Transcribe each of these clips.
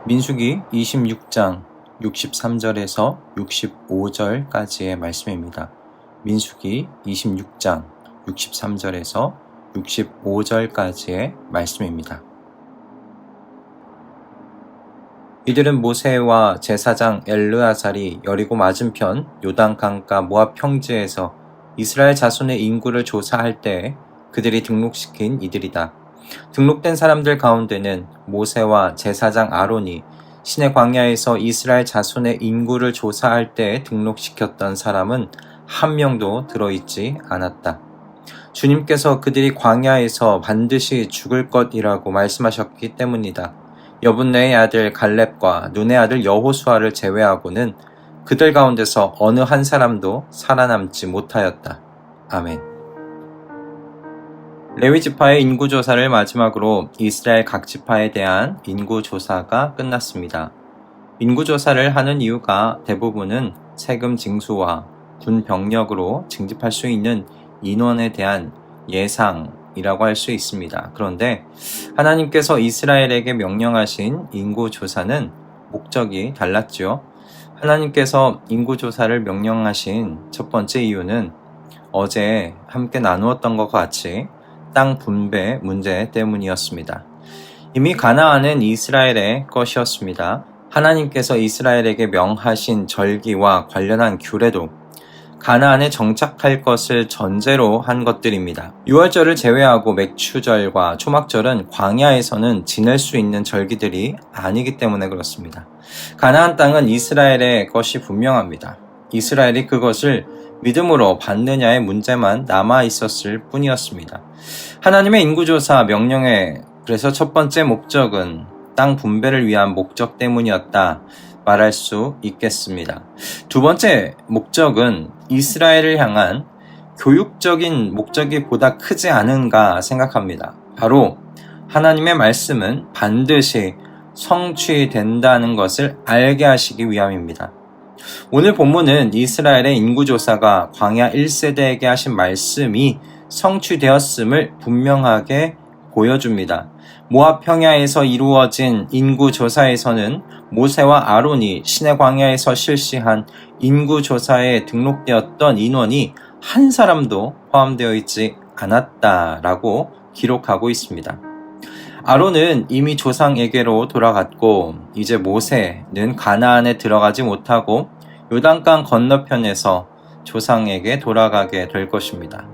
민수기 26장 63절에서 65절까지의 말씀입니다. 민수기 26장 63절에서 65절까지의 말씀입니다. 이들은 모세와 제사장 엘르아살이 여리고 맞은편 요단 강가 모압 평지에서 이스라엘 자손의 인구를 조사할 때 그들이 등록시킨 이들이다. 등록된 사람들 가운데는 모세와 제사장 아론이 시내 광야에서 이스라엘 자손의 인구를 조사할 때 등록시켰던 사람은 한 명도 들어있지 않았다. 주님께서 그들이 광야에서 반드시 죽을 것이라고 말씀하셨기 때문이다. 여분네의 아들 갈렙과 눈의 아들 여호수아를 제외하고는 그들 가운데서 어느 한 사람도 살아남지 못하였다. 아멘. 레위 지파의 인구조사를 마지막으로 이스라엘 각 지파에 대한 인구조사가 끝났습니다. 인구조사를 하는 이유가 대부분은 세금 징수와 군 병력으로 징집할 수 있는 인원에 대한 예상이라고 할 수 있습니다. 그런데 하나님께서 이스라엘에게 명령하신 인구조사는 목적이 달랐죠. 하나님께서 인구조사를 명령하신 첫 번째 이유는 어제 함께 나누었던 것과 같이 땅 분배 문제 때문이었습니다. 이미 가나안은 이스라엘의 것이었습니다. 하나님께서 이스라엘에게 명하신 절기와 관련한 규례도 가나안에 정착할 것을 전제로 한 것들입니다. 유월절을 제외하고 맥추절과 초막절은 광야에서는 지낼 수 있는 절기들이 아니기 때문에 그렇습니다. 가나안 땅은 이스라엘의 것이 분명합니다. 이스라엘이 그것을 믿음으로 받느냐의 문제만 남아 있었을 뿐이었습니다. 하나님의 인구조사 명령의 그래서 첫 번째 목적은 땅 분배를 위한 목적 때문이었다 말할 수 있겠습니다. 두 번째 목적은 이스라엘을 향한 교육적인 목적이 보다 크지 않은가 생각합니다. 바로 하나님의 말씀은 반드시 성취된다는 것을 알게 하시기 위함입니다. 오늘 본문은 이스라엘의 인구조사가 광야 1세대에게 하신 말씀이 성취되었음을 분명하게 보여줍니다. 모압 평야에서 이루어진 인구조사에서는 모세와 아론이 시내 광야에서 실시한 인구조사에 등록되었던 인원이 한 사람도 포함되어 있지 않았다라고 기록하고 있습니다. 아론은 이미 조상에게로 돌아갔고 이제 모세는 가나안에 들어가지 못하고 요단강 건너편에서 조상에게 돌아가게 될 것입니다.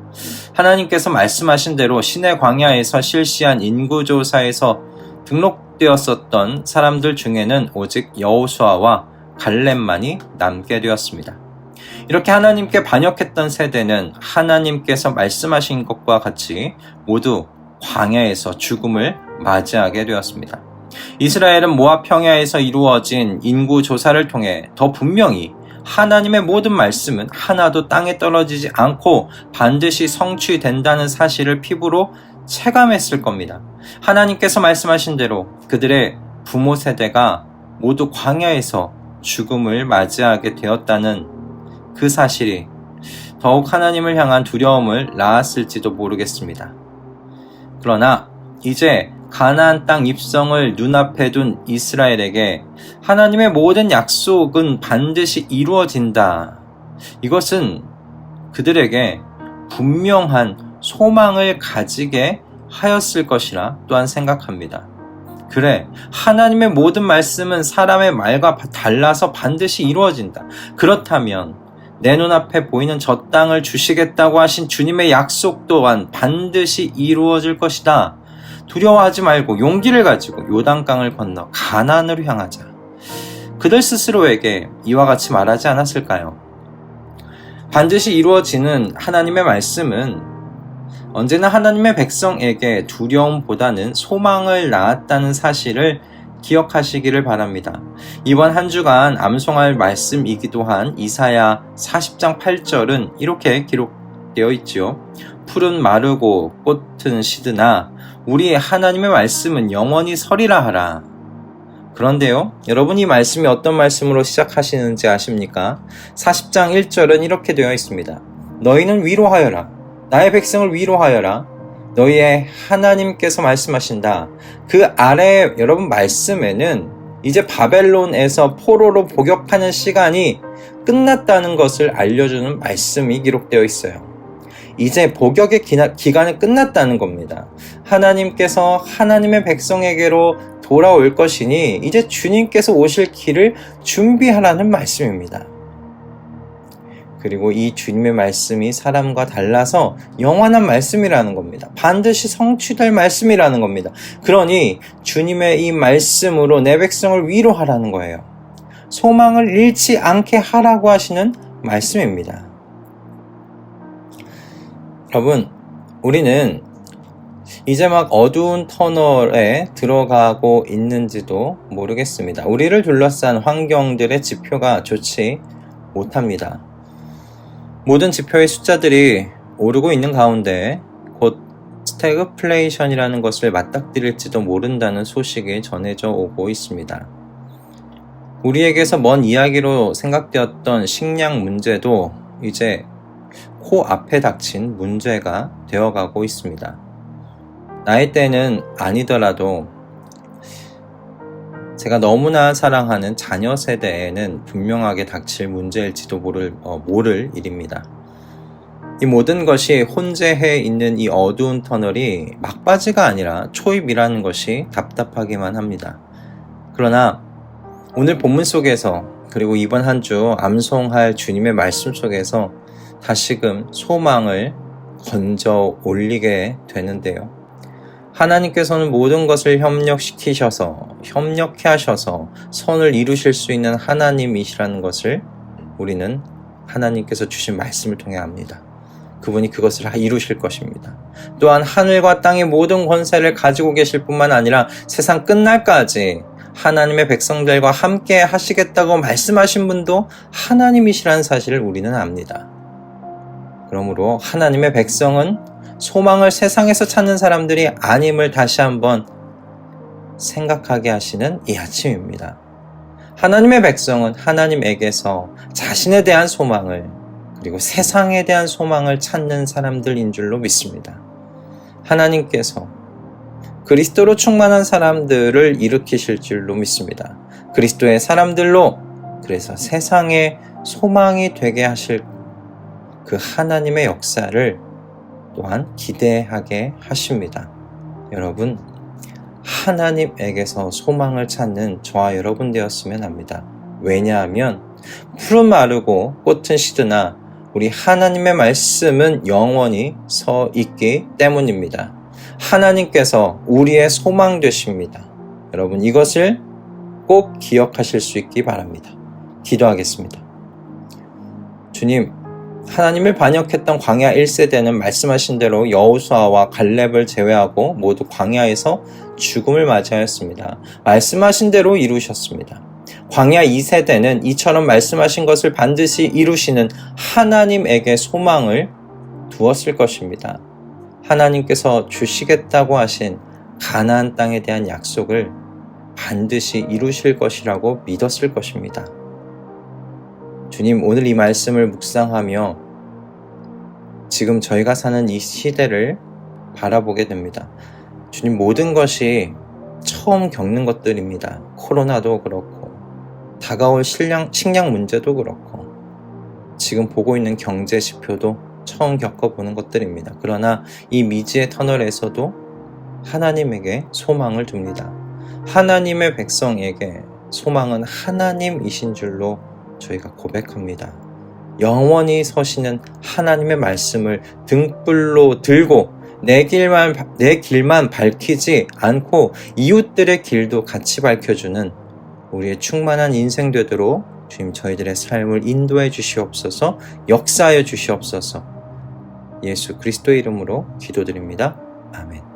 하나님께서 말씀하신 대로 시내 광야에서 실시한 인구조사에서 등록되었었던 사람들 중에는 오직 여호수아와 갈렙만이 남게 되었습니다. 이렇게 하나님께 반역했던 세대는 하나님께서 말씀하신 것과 같이 모두 광야에서 죽음을 맞이하게 되었습니다. 이스라엘은 모압 평야에서 이루어진 인구조사를 통해 더 분명히 하나님의 모든 말씀은 하나도 땅에 떨어지지 않고 반드시 성취된다는 사실을 피부로 체감했을 겁니다. 하나님께서 말씀하신 대로 그들의 부모 세대가 모두 광야에서 죽음을 맞이하게 되었다는 그 사실이 더욱 하나님을 향한 두려움을 낳았을지도 모르겠습니다. 그러나 이제 가나안 땅 입성을 눈앞에 둔 이스라엘에게 하나님의 모든 약속은 반드시 이루어진다. 이것은 그들에게 분명한 소망을 가지게 하였을 것이라 또한 생각합니다. 그래, 하나님의 모든 말씀은 사람의 말과 달라서 반드시 이루어진다. 그렇다면 내 눈앞에 보이는 저 땅을 주시겠다고 하신 주님의 약속 또한 반드시 이루어질 것이다. 두려워하지 말고 용기를 가지고 요단강을 건너 가나안으로 향하자. 그들 스스로에게 이와 같이 말하지 않았을까요? 반드시 이루어지는 하나님의 말씀은 언제나 하나님의 백성에게 두려움보다는 소망을 낳았다는 사실을 기억하시기를 바랍니다. 이번 한 주간 암송할 말씀이기도 한 이사야 40장 8절은 이렇게 기록되어 있지요. 풀은 마르고 꽃은 시드나 우리 하나님의 말씀은 영원히 서리라 하라. 그런데요, 여러분 이 말씀이 어떤 말씀으로 시작하시는지 아십니까? 40장 1절은 이렇게 되어 있습니다. 너희는 위로하여라. 나의 백성을 위로하여라. 너희의 하나님께서 말씀하신다. 그 아래 여러분 말씀에는 이제 바벨론에서 포로로 복역하는 시간이 끝났다는 것을 알려주는 말씀이 기록되어 있어요. 이제 복역의 기간은 끝났다는 겁니다. 하나님께서 하나님의 백성에게로 돌아올 것이니 이제 주님께서 오실 길을 준비하라는 말씀입니다. 그리고 이 주님의 말씀이 사람과 달라서 영원한 말씀이라는 겁니다. 반드시 성취될 말씀이라는 겁니다. 그러니 주님의 이 말씀으로 내 백성을 위로하라는 거예요. 소망을 잃지 않게 하라고 하시는 말씀입니다. 여러분, 우리는 이제 막 어두운 터널에 들어가고 있는지도 모르겠습니다. 우리를 둘러싼 환경들의 지표가 좋지 못합니다. 모든 지표의 숫자들이 오르고 있는 가운데 곧 스태그플레이션이라는 것을 맞닥뜨릴지도 모른다는 소식이 전해져 오고 있습니다. 우리에게서 먼 이야기로 생각되었던 식량 문제도 이제 코앞에 닥친 문제가 되어가고 있습니다. 나의 때는 아니더라도 제가 너무나 사랑하는 자녀 세대에는 분명하게 닥칠 문제일지도 모를 일입니다. 이 모든 것이 혼재해 있는 이 어두운 터널이 막바지가 아니라 초입이라는 것이 답답하기만 합니다. 그러나 오늘 본문 속에서 그리고 이번 한 주 암송할 주님의 말씀 속에서 다시금 소망을 건져 올리게 되는데요. 하나님께서는 모든 것을 협력해 하셔서 선을 이루실 수 있는 하나님이시라는 것을 우리는 하나님께서 주신 말씀을 통해 압니다. 그분이 그것을 이루실 것입니다. 또한 하늘과 땅의 모든 권세를 가지고 계실 뿐만 아니라 세상 끝날까지 하나님의 백성들과 함께 하시겠다고 말씀하신 분도 하나님이시라는 사실을 우리는 압니다. 그러므로 하나님의 백성은 소망을 세상에서 찾는 사람들이 아님을 다시 한번 생각하게 하시는 이 아침입니다. 하나님의 백성은 하나님에게서 자신에 대한 소망을 그리고 세상에 대한 소망을 찾는 사람들인 줄로 믿습니다. 하나님께서 그리스도로 충만한 사람들을 일으키실 줄로 믿습니다. 그리스도의 사람들로 그래서 세상에 소망이 되게 하실 그 하나님의 역사를 또한 기대하게 하십니다. 여러분, 하나님에게서 소망을 찾는 저와 여러분 되었으면 합니다. 왜냐하면 푸른 마르고 꽃은 시드나 우리 하나님의 말씀은 영원히 서 있기 때문입니다. 하나님께서 우리의 소망 되십니다. 여러분, 이것을 꼭 기억하실 수 있기 바랍니다. 기도하겠습니다. 주님, 하나님을 반역했던 광야 1세대는 말씀하신 대로 여호수아와 갈렙을 제외하고 모두 광야에서 죽음을 맞이하였습니다. 말씀하신 대로 이루셨습니다. 광야 2세대는 이처럼 말씀하신 것을 반드시 이루시는 하나님에게 소망을 두었을 것입니다. 하나님께서 주시겠다고 하신 가나안 땅에 대한 약속을 반드시 이루실 것이라고 믿었을 것입니다. 주님, 오늘 이 말씀을 묵상하며 지금 저희가 사는 이 시대를 바라보게 됩니다. 주님, 모든 것이 처음 겪는 것들입니다. 코로나도 그렇고 다가올 식량 문제도 그렇고 지금 보고 있는 경제 지표도 처음 겪어보는 것들입니다. 그러나 이 미지의 터널에서도 하나님에게 소망을 둡니다. 하나님의 백성에게 소망은 하나님이신 줄로 저희가 고백합니다. 영원히 서시는 하나님의 말씀을 등불로 들고 내 길만 밝히지 않고 이웃들의 길도 같이 밝혀주는 우리의 충만한 인생 되도록 주님 저희들의 삶을 인도해 주시옵소서, 역사하여 주시옵소서. 예수 그리스도의 이름으로 기도드립니다. 아멘.